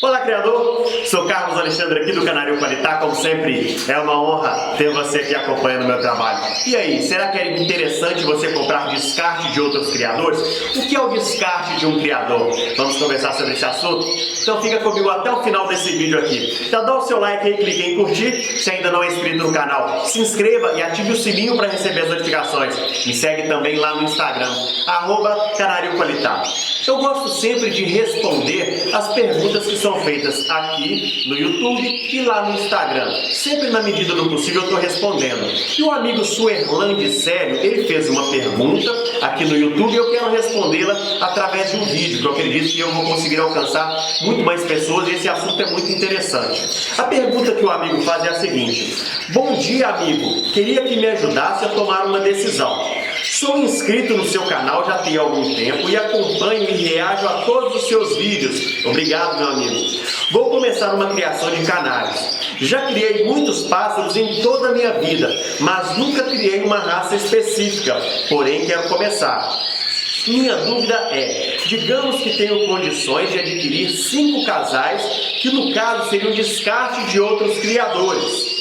Olá, criador! Sou Carlos Alexandre aqui do Canário Qualitá. Como sempre, é uma honra ter você aqui acompanhando o meu trabalho. E aí, será que é interessante você comprar descarte de outros criadores? O que é o descarte de um criador? Vamos conversar sobre esse assunto? Então fica comigo até o final desse vídeo aqui. Então dá o seu like aí, clique em curtir. Se ainda não é inscrito no canal, se inscreva e ative o sininho para receber as notificações. Me segue também lá no Instagram, @Canário Qualitá. Eu gosto sempre de responder as perguntas que são feitas aqui no YouTube e lá no Instagram. Sempre na medida do possível eu estou respondendo. E o amigo Suerlande Sério, ele fez uma pergunta aqui no YouTube e eu quero respondê-la através de um vídeo, que eu acredito que eu vou conseguir alcançar muito mais pessoas e esse assunto é muito interessante. A pergunta que o amigo faz é a seguinte: bom dia, amigo, queria que me ajudasse a tomar uma decisão. Sou inscrito no seu canal já tem algum tempo e acompanho e reajo a todos os seus vídeos. Obrigado, meu amigo. Vou começar uma criação de canários. Já criei muitos pássaros em toda a minha vida, mas nunca criei uma raça específica, porém quero começar. Minha dúvida é, digamos que tenho condições de adquirir 5 casais, que no caso seriam descarte de outros criadores.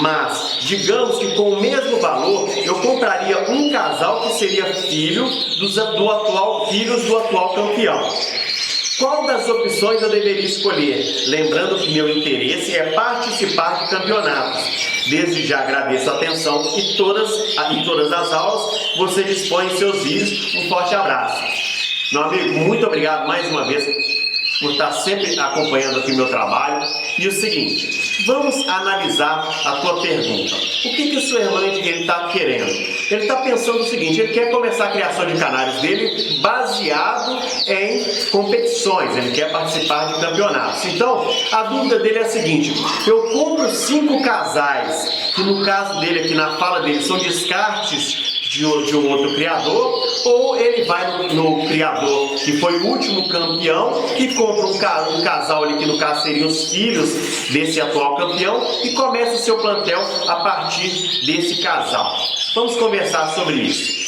Mas, digamos que com o mesmo valor, eu compraria um casal que seria filhos do atual campeão. Qual das opções eu deveria escolher? Lembrando que meu interesse é participar de campeonatos. Desde já agradeço a atenção e todas as aulas você dispõe em seus vídeos. Um forte abraço. Meu amigo, muito obrigado mais uma vez por estar sempre acompanhando aqui o meu trabalho. E o seguinte, vamos analisar a tua pergunta. O que o Suerlande está querendo? Ele está pensando o seguinte, ele quer começar a criação de canários dele baseado em competições, ele quer participar de campeonatos. Então, a dúvida dele é a seguinte: eu compro 5 casais, que no caso dele, aqui na fala dele, são descartes de um outro criador, ou ele vai no criador que foi o último campeão e compra um casal ali, que no caso seriam os filhos desse atual campeão, e começa o seu plantel a partir desse casal. Vamos conversar sobre isso.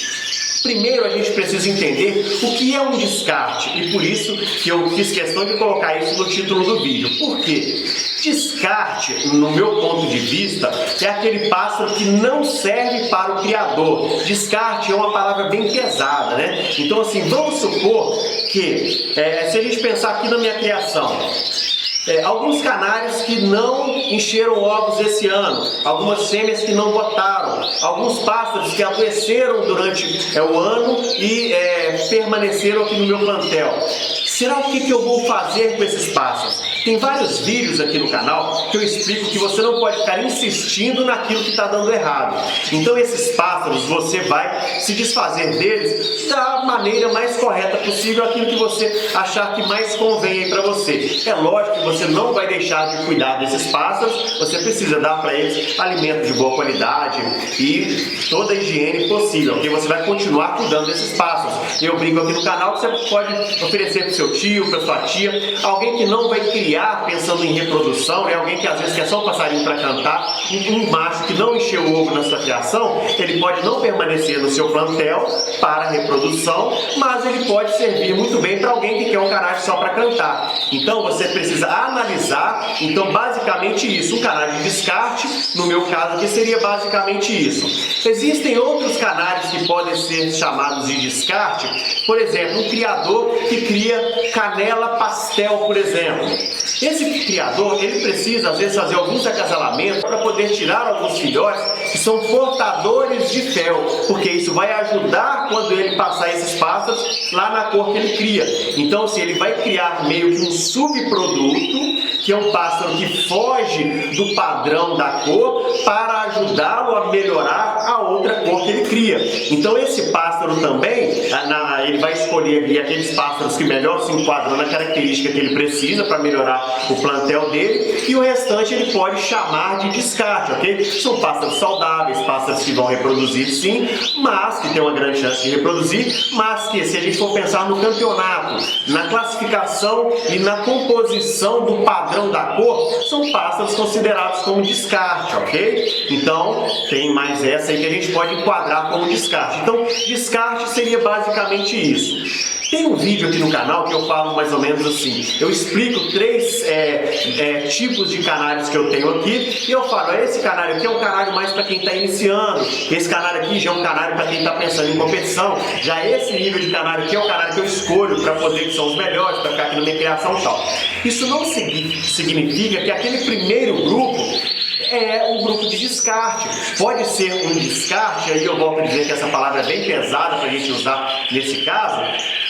Primeiro a gente precisa entender o que é um descarte, e por isso que eu fiz questão de colocar isso no título do vídeo. Por quê? Descarte, no meu ponto de vista, é aquele pássaro que não serve para o criador. Descarte é uma palavra bem pesada, né? Então assim, vamos supor que, se a gente pensar aqui na minha criação, alguns canários que não encheram ovos esse ano, algumas fêmeas que não botaram, alguns pássaros que adoeceram durante o ano e permaneceram aqui no meu plantel. Será o que eu vou fazer com esses pássaros? Tem vários vídeos aqui no canal que eu explico que você não pode ficar insistindo naquilo que está dando errado. Então esses pássaros você vai se desfazer deles da maneira mais correta possível, aquilo que você achar que mais convém para você. É lógico que você não vai deixar de cuidar desses pássaros, você precisa dar para eles alimento de boa qualidade e toda a higiene possível, porque você vai continuar cuidando desses pássaros. Eu brinco aqui no canal que você pode oferecer para o seu tio, para sua tia, alguém que não vai criar pensando em reprodução, alguém que às vezes quer só um passarinho para cantar, um macho que não encheu o ovo na sua criação, ele pode não permanecer no seu plantel para reprodução, mas ele pode servir muito bem para alguém que quer um canário só para cantar. Então você precisa analisar, então basicamente isso, um canário de descarte, no meu caso aqui seria basicamente isso. Existem outros canários que podem ser chamados de descarte, por exemplo, um criador que cria canela pastel, por exemplo. Esse criador, ele precisa às vezes fazer alguns acasalamentos para poder tirar alguns filhotes que são portadores de fel, porque isso vai ajudar quando ele passar esses pássaros lá na cor que ele cria. Então, assim, ele vai criar meio que um subproduto, que é um pássaro que foge do padrão da cor, para ajudá-lo a melhorar a outra cor que ele cria. Então esse pássaro também, ele vai escolher ali aqueles pássaros que melhor se enquadram na característica que ele precisa para melhorar o plantel dele, e o restante ele pode chamar de descarte, ok? São pássaros saudáveis, pássaros que vão reproduzir sim, mas que tem uma grande chance de reproduzir, mas que, se a gente for pensar no campeonato, na classificação e na composição do padrão da cor, são pássaros considerados como descarte, ok? Então tem mais essa aí que a gente pode enquadrar como descarte. Então descarte seria basicamente isso. Tem um vídeo aqui no canal que eu falo mais ou menos assim, eu explico 3 tipos de canários que eu tenho aqui, e eu falo, esse canário aqui é um canário mais para quem está iniciando, esse canário aqui já é um canário para quem está pensando em competição, já esse nível de canário aqui é o canário que eu escolho para poder, que são os melhores, para ficar aqui na minha criação e tal. Isso não significa que aquele primeiro grupo é um grupo de descarte. Pode ser um descarte, aí eu volto a dizer que essa palavra é bem pesada para a gente usar nesse caso,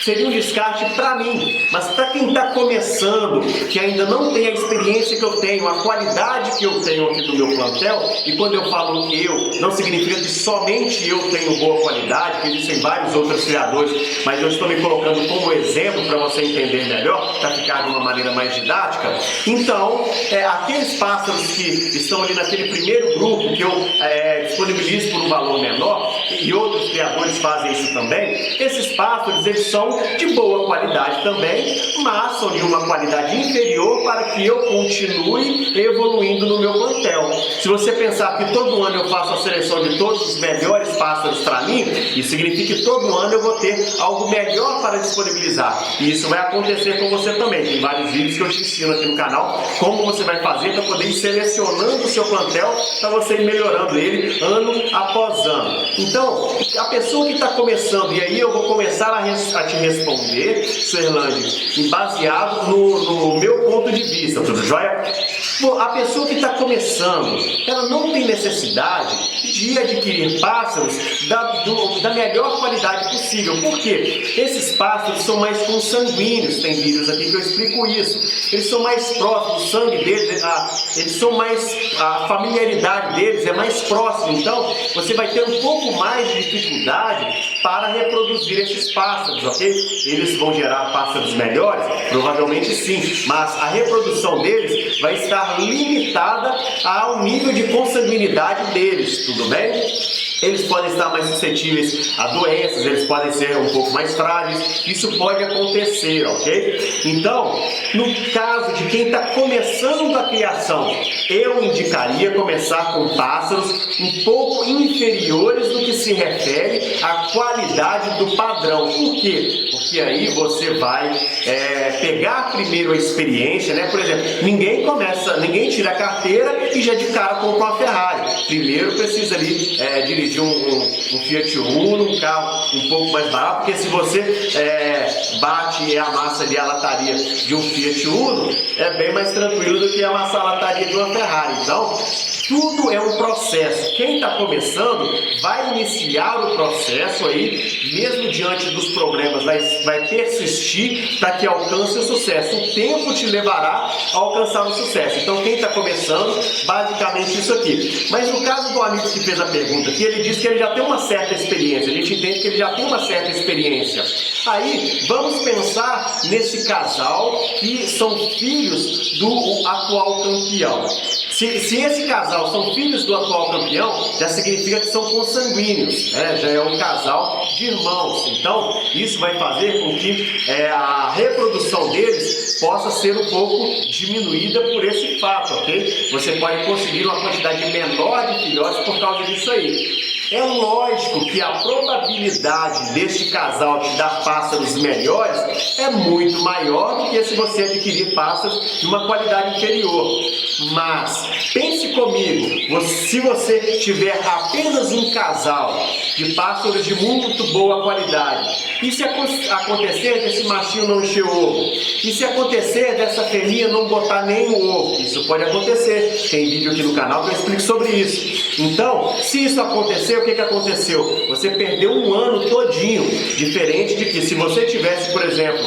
seria um descarte para mim, mas para quem está começando, que ainda não tem a experiência que eu tenho, a qualidade que eu tenho aqui no meu plantel, e quando eu falo eu, não significa que somente eu tenho boa qualidade, que existem vários outros criadores, mas eu estou me colocando como exemplo para você entender melhor, para ficar de uma maneira mais didática. Então, aqueles pássaros que estão ali naquele primeiro grupo, que eu disponibilizo por um valor menor, e outros criadores fazem isso também, esses pássaros, eles são de boa qualidade também, mas são de uma qualidade inferior para que eu continue evoluindo no meu plantel. Se você pensar que todo ano eu faço a seleção de todos os melhores pássaros para mim, isso significa que todo ano eu vou ter algo melhor para disponibilizar. E isso vai acontecer com você também. Tem vários vídeos que eu te ensino aqui no canal como você vai fazer para poder ir selecionando o seu plantel, para você ir melhorando ele ano após ano. Então, a pessoa que está começando, e aí eu vou começar a te responder, Suerlândia, baseado no meu ponto de vista, tudo jóia? A pessoa que está começando, ela não tem necessidade de adquirir pássaros da melhor qualidade possível. Por quê? Esses pássaros são mais consanguíneos, tem vídeos aqui que eu explico isso. Eles são mais próximos, o sangue deles, eles são mais, a familiaridade deles é mais próxima. Então, você vai ter um pouco mais de dificuldade para reproduzir esses pássaros, ok? Eles vão gerar pássaros melhores? Provavelmente sim, mas a reprodução deles vai estar limitada ao nível de consanguinidade deles, tudo bem? Eles podem estar mais suscetíveis a doenças, eles podem ser um pouco mais frágeis, isso pode acontecer, ok? Então, no caso de quem está começando a criação, eu indicaria começar com pássaros um pouco inferiores no que se refere à qualidade do padrão. Por quê? Porque aí você vai pegar primeiro a experiência, né? Por exemplo, ninguém tira a carteira e já de cara compra uma Ferrari. Primeiro precisa ali dirigir um Fiat Uno, um carro um pouco mais barato, porque se você bate e amassa ali a lataria de um Fiat Uno, é bem mais tranquilo do que amassar a lataria de uma Ferrari. Então, tudo é um processo. Quem está começando vai iniciar o processo aí, mesmo diante dos problemas, vai persistir para que alcance o sucesso. O tempo te levará a alcançar o sucesso. Então, quem está começando, basicamente isso aqui. Mas no caso do amigo que fez a pergunta aqui, ele disse que ele já tem uma certa experiência. A gente entende que ele já tem uma certa experiência. Aí, vamos pensar nesse casal que são filhos do atual campeão. Se esse casal são filhos do atual campeão, já significa que são consanguíneos, né? Já é um casal de irmãos. Então, isso vai fazer com que a reprodução deles possa ser um pouco diminuída por esse fato, ok? Você pode conseguir uma quantidade menor de filhotes por causa disso aí. É lógico que a probabilidade deste casal te dar pássaros melhores é muito maior do que se você adquirir pássaros de uma qualidade inferior. Mas, pense comigo, se você tiver apenas um casal de pássaros de muito boa qualidade, e se acontecer desse machinho não encher o ovo? E se acontecer dessa fêmea não botar nenhum ovo? Isso pode acontecer. Tem vídeo aqui no canal que eu explico sobre isso. Então, se isso acontecer, o que aconteceu? Você perdeu um ano todinho. Diferente de que se você tivesse, por exemplo,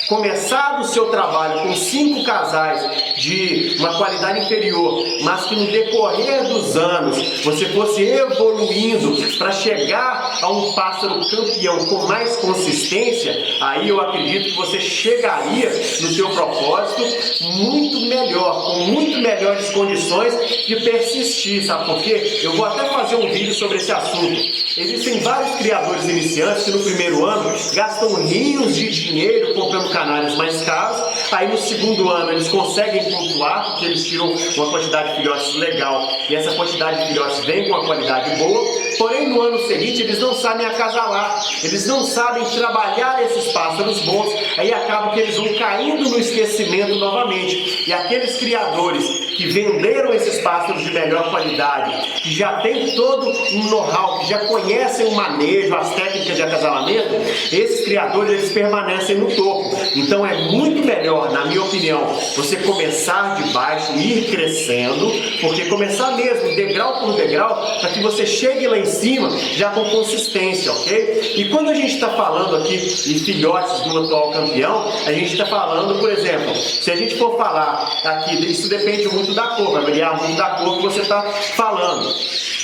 começado o seu trabalho com 5 casais de uma qualidade inferior, mas que no decorrer dos anos você fosse evoluindo para chegar a um pássaro campeão com mais consistência, aí eu acredito que você chegaria no seu propósito muito melhor, com muito melhores condições de persistir, sabe por quê? Eu vou até fazer um vídeo sobre esse assunto. Existem vários criadores iniciantes que no primeiro ano gastam rios de dinheiro comprando canários mais caros, aí no segundo ano eles conseguem pontuar, porque eles tiram uma quantidade de filhotes legal, e essa quantidade de filhotes vem com uma qualidade boa, porém no ano seguinte eles não sabem acasalar, eles não sabem trabalhar esses pássaros bons, aí acaba que eles vão caindo no esquecimento novamente. E aqueles criadores que venderam esses pássaros de melhor qualidade, que já tem todo um know-how, que já conhecem o manejo, as técnicas de acasalamento, esses criadores eles permanecem no topo. Então é muito melhor, na minha opinião, você começar de baixo, ir crescendo, porque começar mesmo, degrau por degrau, para que você chegue lá em cima já com consistência, ok? E quando a gente está falando aqui em filhotes do atual campeão, a gente está falando, por exemplo, se a gente for falar aqui, isso depende muito da cor, vai variar muito da cor que você está falando.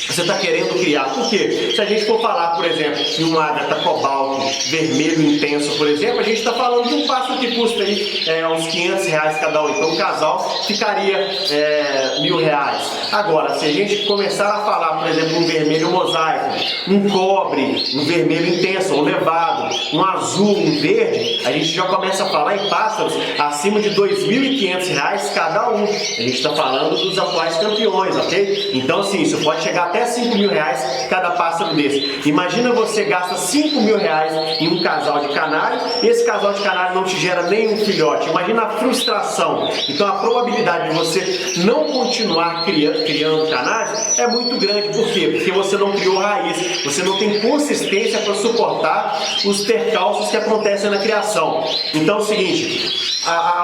Você está querendo criar. Por quê? Se a gente for falar, por exemplo, de um ágata cobalto vermelho intenso, por exemplo, a gente está falando de um pássaro que custa aí uns R$500 cada um. Então o casal ficaria R$1.000. Agora, se a gente começar a falar, por exemplo, um vermelho mosaico, um cobre, um vermelho intenso, um levado, um azul, um verde, a gente já começa a falar em pássaros acima de R$2.500 cada um. A gente está falando dos atuais campeões, ok? Então, assim, isso pode chegar até R$5.000 cada pássaro desse. Imagina você gasta R$5.000 em um casal de canário, e esse casal de canário não te gera nenhum filhote. Imagina a frustração. Então a probabilidade de você não continuar criando canários é muito grande. Por quê? Porque você não criou raiz, você não tem consistência para suportar os percalços que acontecem na criação. Então é o seguinte,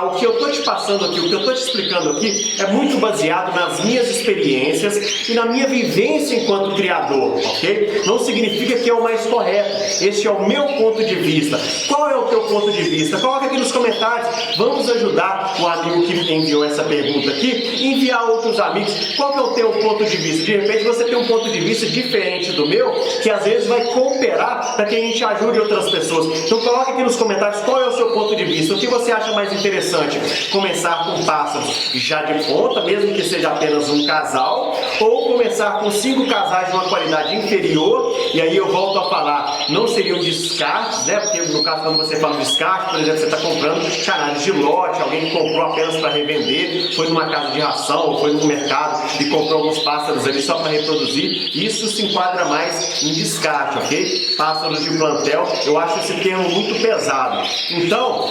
o que eu estou te passando aqui, o que eu estou te explicando aqui é muito baseado nas minhas experiências e na minha vivência enquanto criador, ok? Não significa que é o mais correto. Este é o meu ponto de vista. Qual é o teu ponto de vista? Coloca aqui nos comentários. Vamos ajudar o amigo que enviou essa pergunta aqui, enviar outros amigos. Qual que é o teu ponto de vista? De repente você tem um ponto de vista diferente do meu, que às vezes vai cooperar para que a gente ajude outras pessoas. Então coloca aqui nos comentários qual é o seu ponto de vista. O que você acha mais interessante? Começar com pássaros já de ponta, mesmo que seja apenas um casal, ou começar com 5 casais de uma qualidade inferior, e aí eu volto a falar, não seriam descartes, né? Porque no caso quando você fala descarte, por exemplo, você está comprando canários de lote, alguém que comprou apenas para revender, foi numa casa de ração, ou foi no mercado e comprou alguns pássaros ali só para reproduzir, isso se enquadra mais em descarte, ok? Pássaros de plantel, eu acho esse termo muito pesado. Então,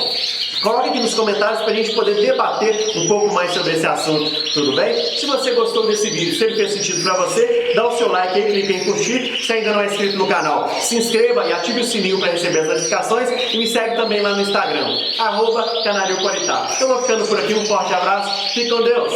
coloque aqui nos comentários para a gente poder debater um pouco mais sobre esse assunto, tudo bem? Se você gostou desse vídeo, se ele fez sentido para você, dá o seu like aí, clique em curtir. Se ainda não é inscrito no canal, se inscreva e ative o sininho para receber as notificações e me segue também lá no Instagram, @Canário Qualitá. Eu vou ficando por aqui, um forte abraço, fique com Deus!